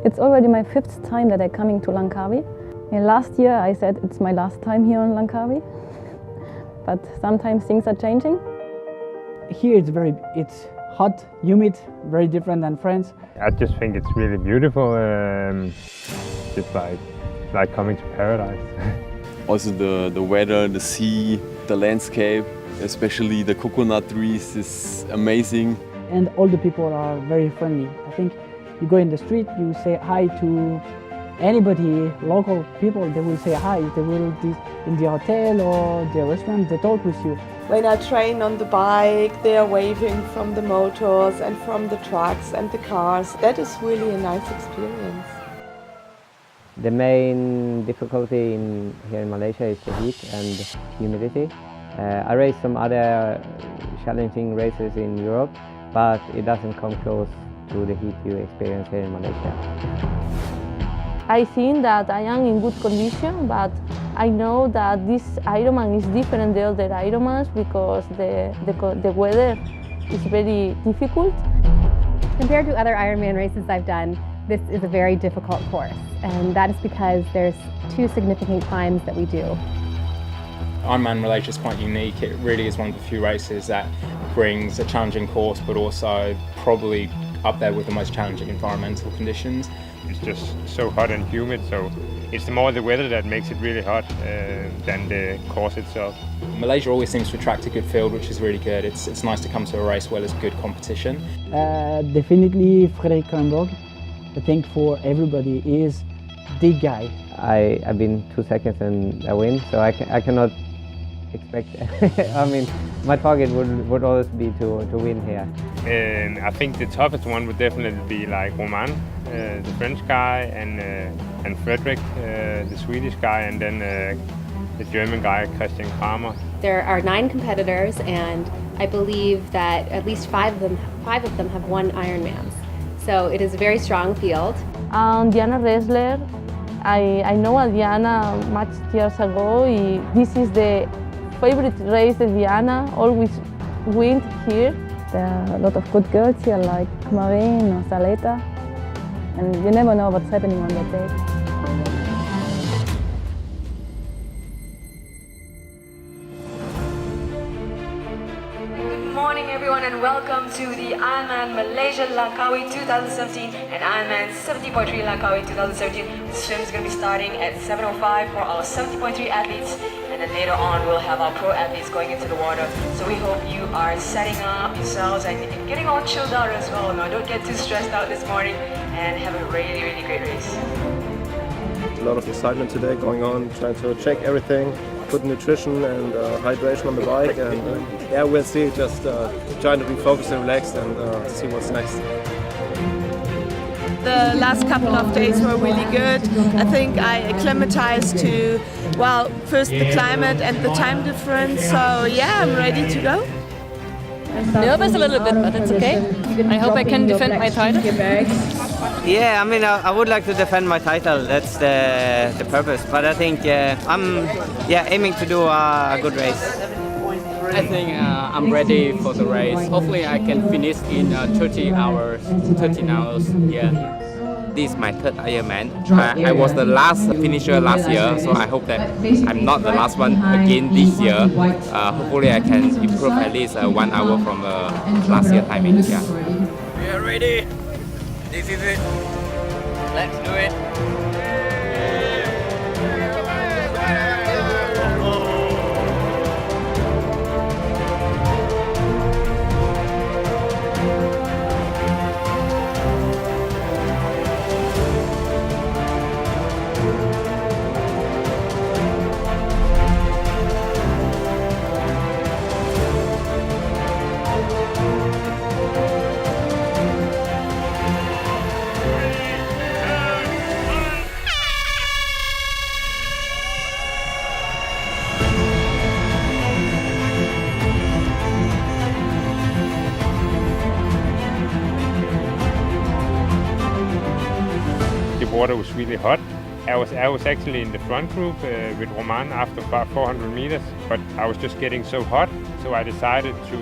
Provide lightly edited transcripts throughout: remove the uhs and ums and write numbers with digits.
It's already my 5th time that I'm coming to Langkawi. And last year I said it's my last time here in Langkawi, but sometimes things are changing. Here it's hot, humid, very different than France. I just think it's really beautiful, just like coming to paradise. Also the weather, the sea, the landscape, especially the coconut trees is amazing. And all the people are very friendly. I think you go in the street, you say hi to anybody, local people, they will say hi. They will in the hotel or the restaurant, they talk with you. When I train on the bike, they are waving from the motors and from the trucks and the cars. That is really a nice experience. The main difficulty here in Malaysia is the heat and humidity. I raced some other challenging races in Europe, but it doesn't come close to the heat you experience here in Malaysia. I think that I am in good condition, but I know that this Ironman is different than the other Ironmans because the weather is very difficult. Compared to other Ironman races I've done, this is a very difficult course, and that is because there's 2 significant climbs that we do. Ironman Malaysia is quite unique. It really is one of the few races that brings a challenging course, but also probably up there with the most challenging environmental conditions. It's just so hot and humid, so it's more the weather that makes it really hot than the course itself. Malaysia always seems to attract a good field, which is really good. It's nice to come to a race where there's good competition. Definitely Frederick Kronborg. I think for everybody is the guy. I've been 2 seconds and I win, so I cannot expect. I mean, my target would always be to win here. I think the toughest one would definitely be like Roman, the French guy, and Frederick, the Swedish guy, and then the German guy, Christian Kramer. There are 9 competitors, and I believe that at least 5 of them have won Ironmans. So it is a very strong field. Diana Ressler, I know Diana much years ago. This is the favorite race that Diana always wins here. There are a lot of good girls here like Marine or Saleta, and you never know what's happening on that day. Good morning everyone and welcome to the Ironman Malaysia Langkawi 2017 and Ironman 70.3 Langkawi 2017. The swim is going to be starting at 7:05 for our 70.3 athletes, and then later on we'll have our pro athletes going into the water. So we hope you are setting up yourselves and getting all chilled out as well. Now don't get too stressed out this morning and have a really, really great race. A lot of excitement today going on, trying to check everything, put nutrition and hydration on the bike, and yeah, we'll see, just trying to be focused and relaxed and see what's next. The last couple of days were really good. I think I acclimatized to, well, first the climate and the time difference, so yeah, I'm ready to go. Nervous a little bit, but it's okay. I hope I can defend my title. Yeah, I mean, I would like to defend my title. That's the purpose. But I think I'm aiming to do a good race. I think I'm ready for the race. Hopefully I can finish in 13 hours. Yeah. This is my 3rd Ironman. I was the last finisher last year, so I hope that I'm not the last one again this year. Hopefully I can improve at least 1 hour from last year timing. Yeah. We are ready. This is it. Let's do it. The water was really hot. I was actually in the front group with Roman after about 400 meters, but I was just getting so hot, so I decided to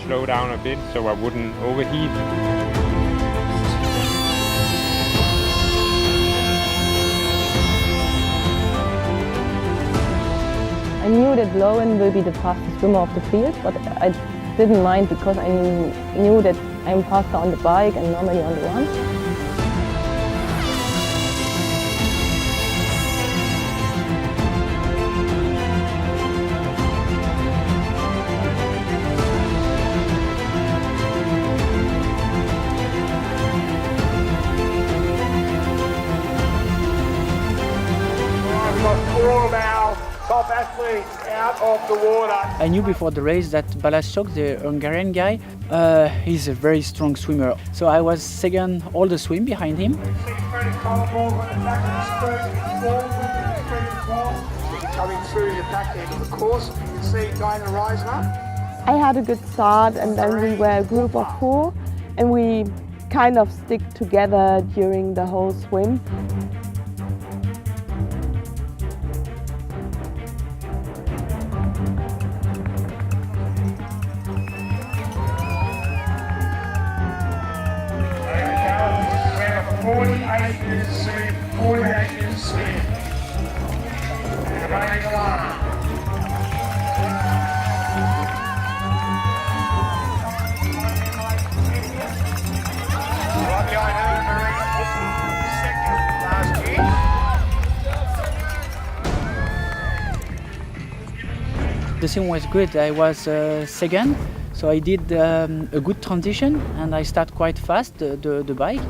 slow down a bit so I wouldn't overheat. I knew that Lauren will be the fastest swimmer of the field, but I didn't mind because I knew that I'm faster on the bike and normally on the run. We've got 4 of our top athletes out of the water. I knew before the race that Balasok, the Hungarian guy, he's a very strong swimmer. So I was second all the swim behind him. Coming through the back end of the course, you can see Dinah Reisner. I had a good start, and then we were a group of 4, and we kind of stick together during the whole swim. The swim was good. I was second, so I did a good transition and I start quite fast the bike.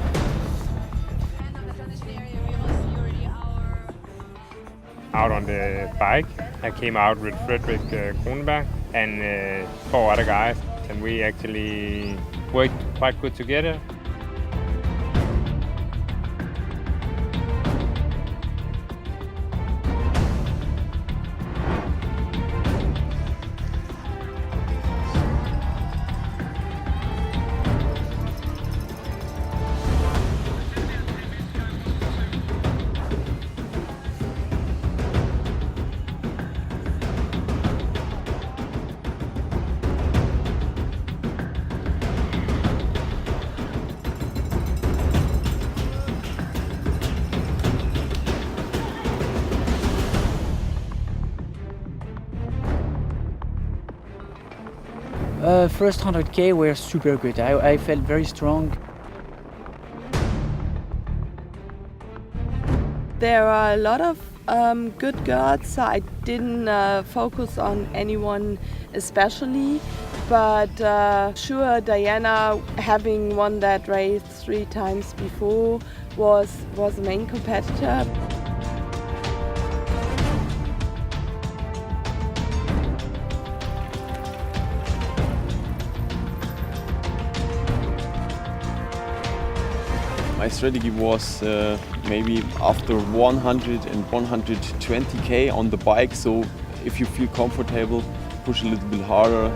Out on the bike, I came out with Fredrik Kronenberg and 4 other guys, and we actually worked quite good together. First 100k were super good. I felt very strong. There are a lot of good girls, so I didn't focus on anyone especially, but sure, Diana, having won that race 3 times before, was the main competitor. My strategy was maybe after 100 and 120k on the bike, so if you feel comfortable, push a little bit harder.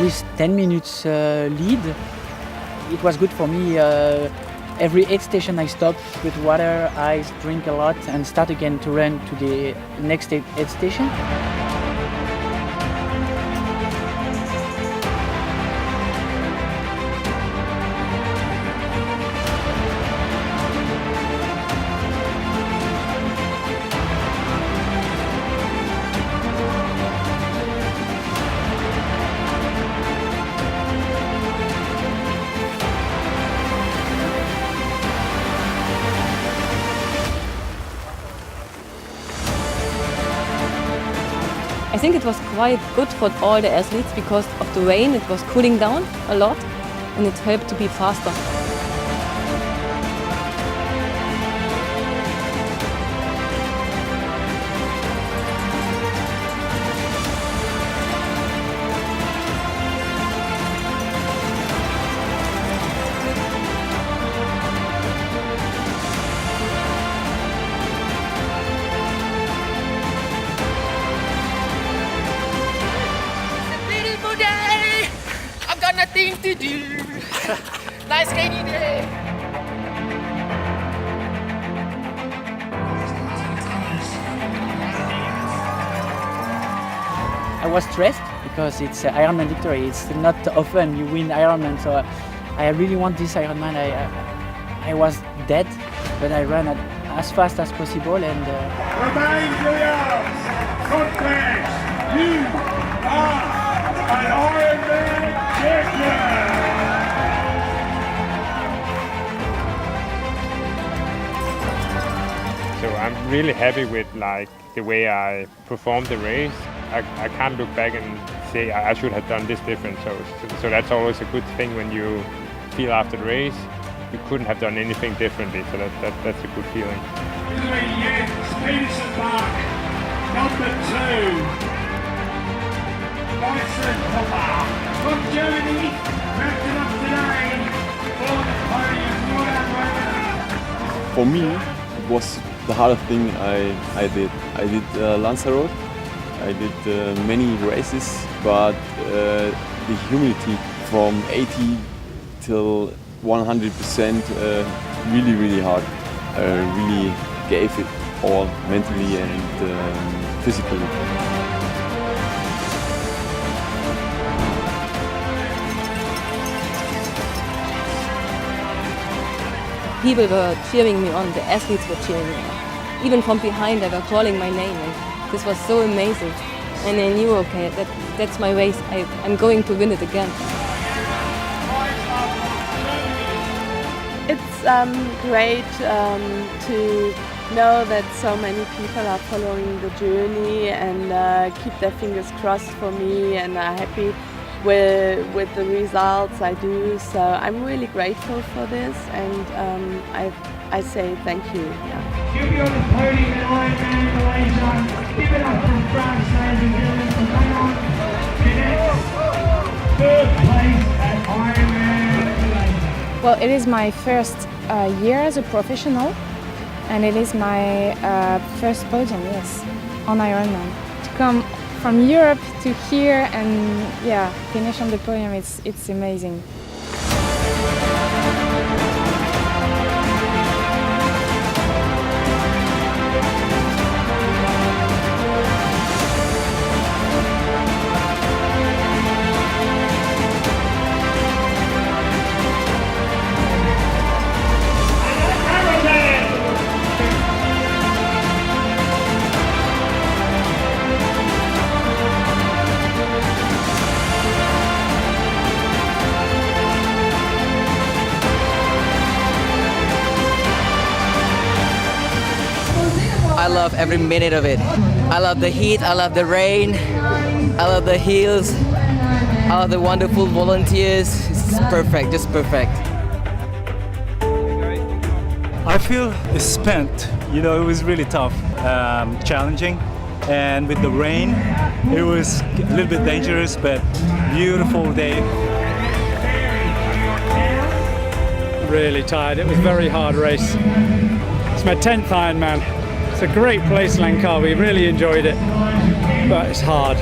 With 10 minutes lead, it was good for me. Every aid station I stopped with water, ice, drink a lot and start again to run to the next aid station. I think it was quite good for all the athletes because of the rain. It was cooling down a lot and it helped to be faster. Nice skating day! I was stressed because it's Ironman victory. It's not often you win Ironman, so I really want this Ironman. I was dead, but I ran as fast as possible and. Remain Williams, confess, you are an Ironman champion. So I'm really happy with the way I performed the race. I can't look back and say I should have done this different. So that's always a good thing when you feel after the race you couldn't have done anything differently. So that's a good feeling. Peterson Park, number 2. Bryson Topper from Germany, wrapped it up today for the podium. For me, it was the hardest thing I did. I did Lanzarote, I did many races, but the humility from 80 till 100% really hard. I really gave it all mentally and physically. People were cheering me on, the athletes were cheering me on. Even from behind they were calling my name, and this was so amazing. And I knew, okay, that's my race, I'm going to win it again. It's great to know that so many people are following the journey and keep their fingers crossed for me and are happy with the results I do. So I'm really grateful for this, and I say thank you. Yeah. Give me on the podium in Ironman Malaysia. Give it up from France, ladies and gentlemen, from Manon Bennett. Third place at Ironman Malaysia. Well, it is my first year as a professional, and it is my first podium, yes, on Ironman. To come from Europe to here and finish on the podium, it's amazing. I love every minute of it. I love the heat, I love the rain, I love the hills, I love the wonderful volunteers. It's perfect, just perfect. I feel spent. You know, it was really tough, challenging, and with the rain, it was a little bit dangerous, but beautiful day. Really tired. It was a very hard race. It's my 10th Ironman. It's a great place, Langkawi. Really enjoyed it, but it's hard.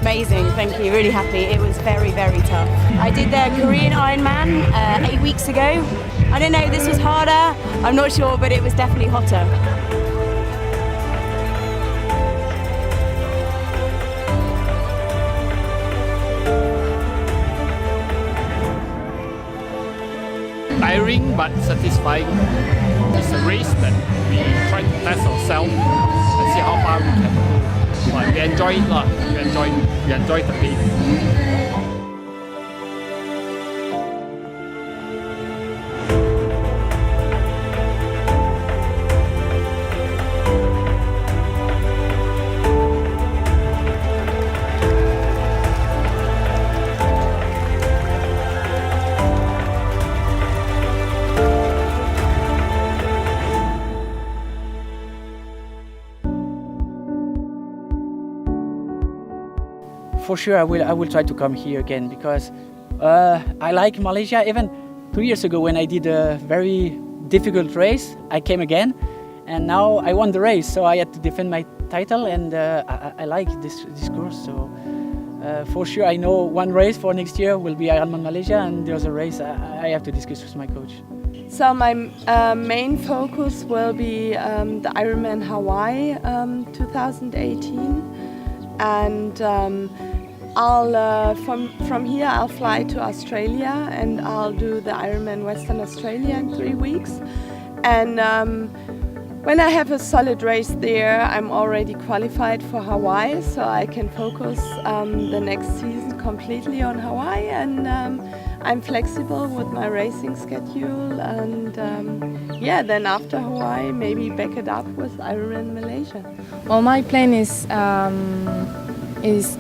Amazing, thank you. Really happy. It was very tough. I did the Korean Ironman 8 weeks ago. I don't know if this was harder. I'm not sure, but it was definitely hotter. Tiring but satisfying. It's a race that we try to test ourselves and see how far we can go. But we enjoy it a lot. We enjoy the pace. For sure, I will try to come here again because I like Malaysia. Even 2 years ago when I did a very difficult race, I came again, and now I won the race, so I had to defend my title, and I like this course. So For sure, I know one race for next year will be Ironman Malaysia, and the other race I have to discuss with my coach. So my main focus will be the Ironman Hawaii 2018, and I'll from here I'll fly to Australia and I'll do the Ironman Western Australia in 3 weeks, and when I have a solid race there, I'm already qualified for Hawaii, so I can focus the next season completely on Hawaii, and I'm flexible with my racing schedule, and yeah, then after Hawaii, maybe back it up with Ironman Malaysia. Well, my plan is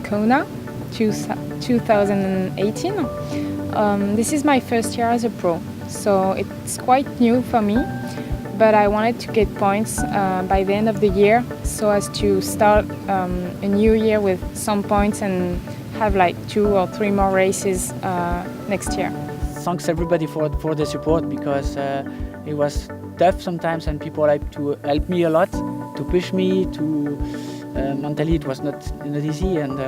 Kona 2018. This is my first year as a pro, so it's quite new for me. But I wanted to get points by the end of the year, so as to start a new year with some points and have like 2 or 3 more races next year. Thanks everybody for the support, because it was tough sometimes, and people like to help me a lot, to push me, to mentally it was not easy, and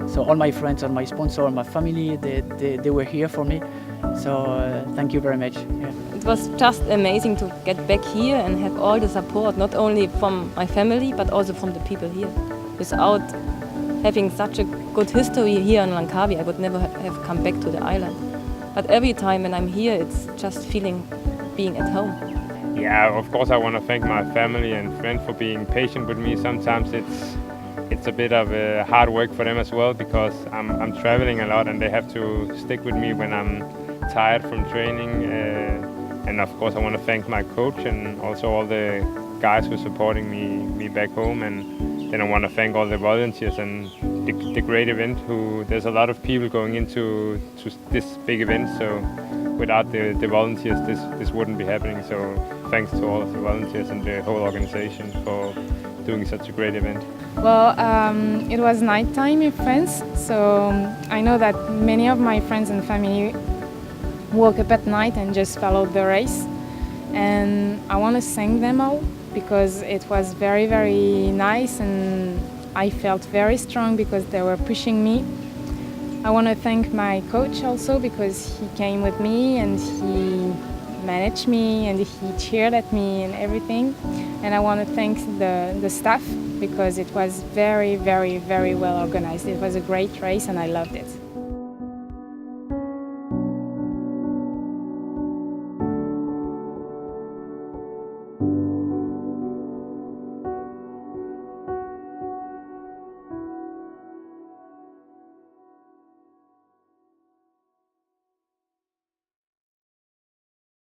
so all my friends, all my sponsors, my family, they were here for me. So thank you very much. Yeah. It was just amazing to get back here and have all the support, not only from my family, but also from the people here. Without having such a good history here in Langkawi, I would never have come back to the island. But every time when I'm here, it's just feeling being at home. Yeah, of course I want to thank my family and friends for being patient with me. Sometimes it's a bit of hard work for them as well, because I'm traveling a lot and they have to stick with me when I'm tired from training. And of course I want to thank my coach and also all the guys who are supporting me back home. And then I want to thank all the volunteers and the great event. There's a lot of people going into this big event, so without the volunteers this wouldn't be happening. So thanks to all of the volunteers and the whole organization for doing such a great event. Well, it was nighttime in France, so I know that many of my friends and family woke up at night and just followed the race, and I want to thank them all, because it was very, very nice, and I felt very strong because they were pushing me. I want to thank my coach also, because he came with me and he managed me and he cheered at me and everything. And I want to thank the staff, because it was very, very, very well organized. It was a great race and I loved it.